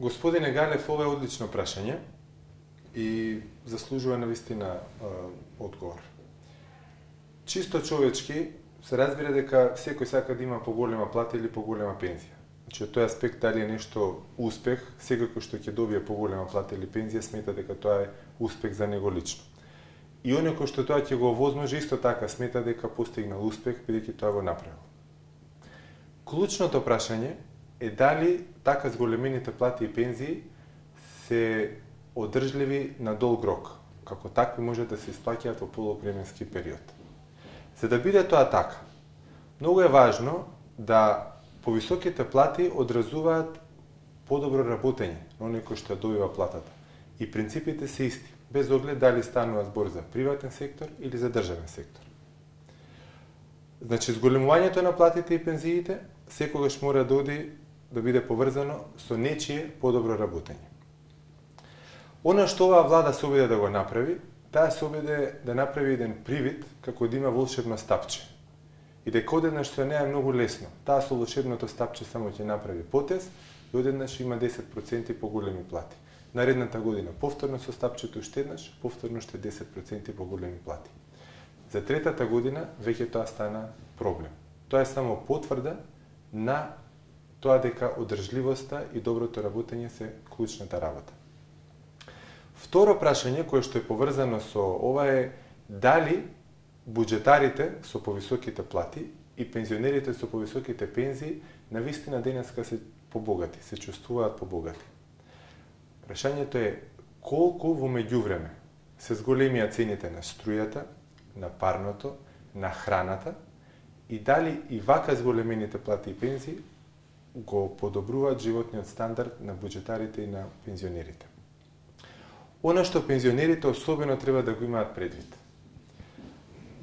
Господине Галев, ова е одлично прашање и заслужува навистина одговор. Чисто човечки се разбира дека секој сака да има поголема плата или поголема пензија. Значи, од тој аспект дали е нешто успех, секој што ќе добие поголема плата или пензија смета дека тоа е успех за него лично. И оној кој што тоа ќе го овозможи исто така смета дека постигнал успех бидејќи тоа го направил. Клучното прашање е дали така зголемените плати и пензии се одржливи на долг рок, како такви може да се исплаќаат во подолг временски период. За да биде тоа така, многу е важно да повисоките плати одразуваат подобро работење на оној кој што добива платата. И принципите се исти, без оглед дали станува збор за приватен сектор или за државен сектор. Значи, зголемувањето на платите и пензиите секогаш мора да биде поврзано со нечие подобро работење. Она што оваа влада се обиде да го направи, таа се обиде да направи еден привид како да има волшебно стапче. И дека одеднаш што не е многу лесно, таа со волшебното стапче само ќе направи потез и одеднаш има 10% поголеми плати. Наредната година повторно со стапчето уште еднаш, повторно уште 10% поголеми плати. За третата година веќе тоа стана проблем. Тоа е само потврда на тоа дека одржливоста и доброто работење се клучната работа. Второ прашање кое што е поврзано со ова е дали буџетарите со повисоките плати и пензионерите со повисоките пензии навистина денеска се побогати, се чувствуваат побогати. Прашањето е колку во меѓувреме се зголемија цените на струјата, на парното, на храната и дали и вака зголемените плати и пензии го подобруваат животниот стандард на буџетарите и на пензионерите. Она што пензионерите особено треба да го имаат предвид.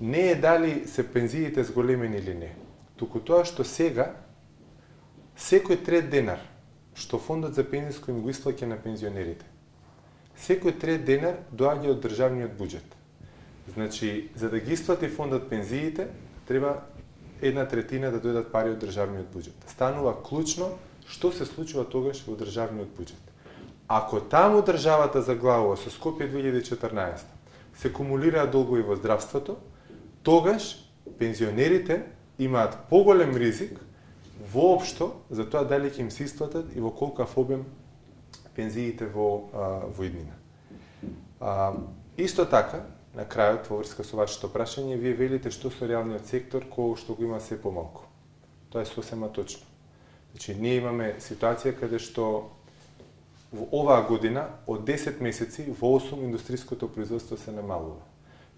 Не е дали се пензиите зголемени или не, туку тоа што сега секој трет денар што фондот за пензиско им го исплаќа на пензионерите, секој трет денар доаѓа од државниот буџет. Значи, за да ги исплати фондот пензиите, треба 1/3 да дојдат пари од државниот буџет. Станува клучно што се случува тогаш во државниот буџет. Ако таму државата заглавува со Скопје 2014 се кумулираат долгови во здравството, тогаш пензионерите имаат поголем ризик воопшто за тоа дали ќе им се исплатат и во колкав обем пензиите во иднина. Исто така, на крајот, во врска со вашето прашање, вие велите што со реалниот сектор кој што го има се помалку. Тоа е сосема точно. Значи, ние имаме ситуација каде што во оваа година од 10 месеци во 8 индустријското производство се намалува.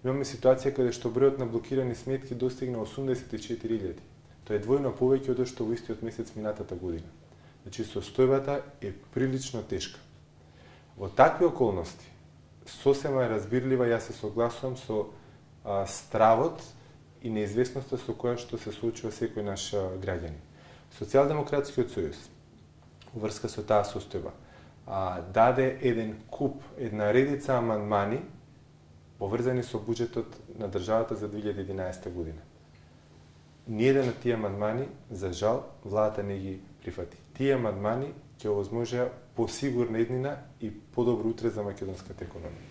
Имаме ситуација каде што бројот на блокирани сметки достигна 84.000. Тоа е двојно повеќе од што во истиот месец минатата година. Значи, состојбата е прилично тешка. Во такви околности сосема е разбирлива, јас се согласувам со стравот и неизвестноста со која што се соочува секој наш граѓанин. Социјалдемократскиот сојуз, во врска со таа состојба, даде еден куп, една редица амандмани поврзани со буџетот на државата за 2011 година. Ниеден од тие амандмани, за жал, владата не ги прифати. Тие амандмани ќе овозможеа посигурна иднина и подобро утре за македонската економија.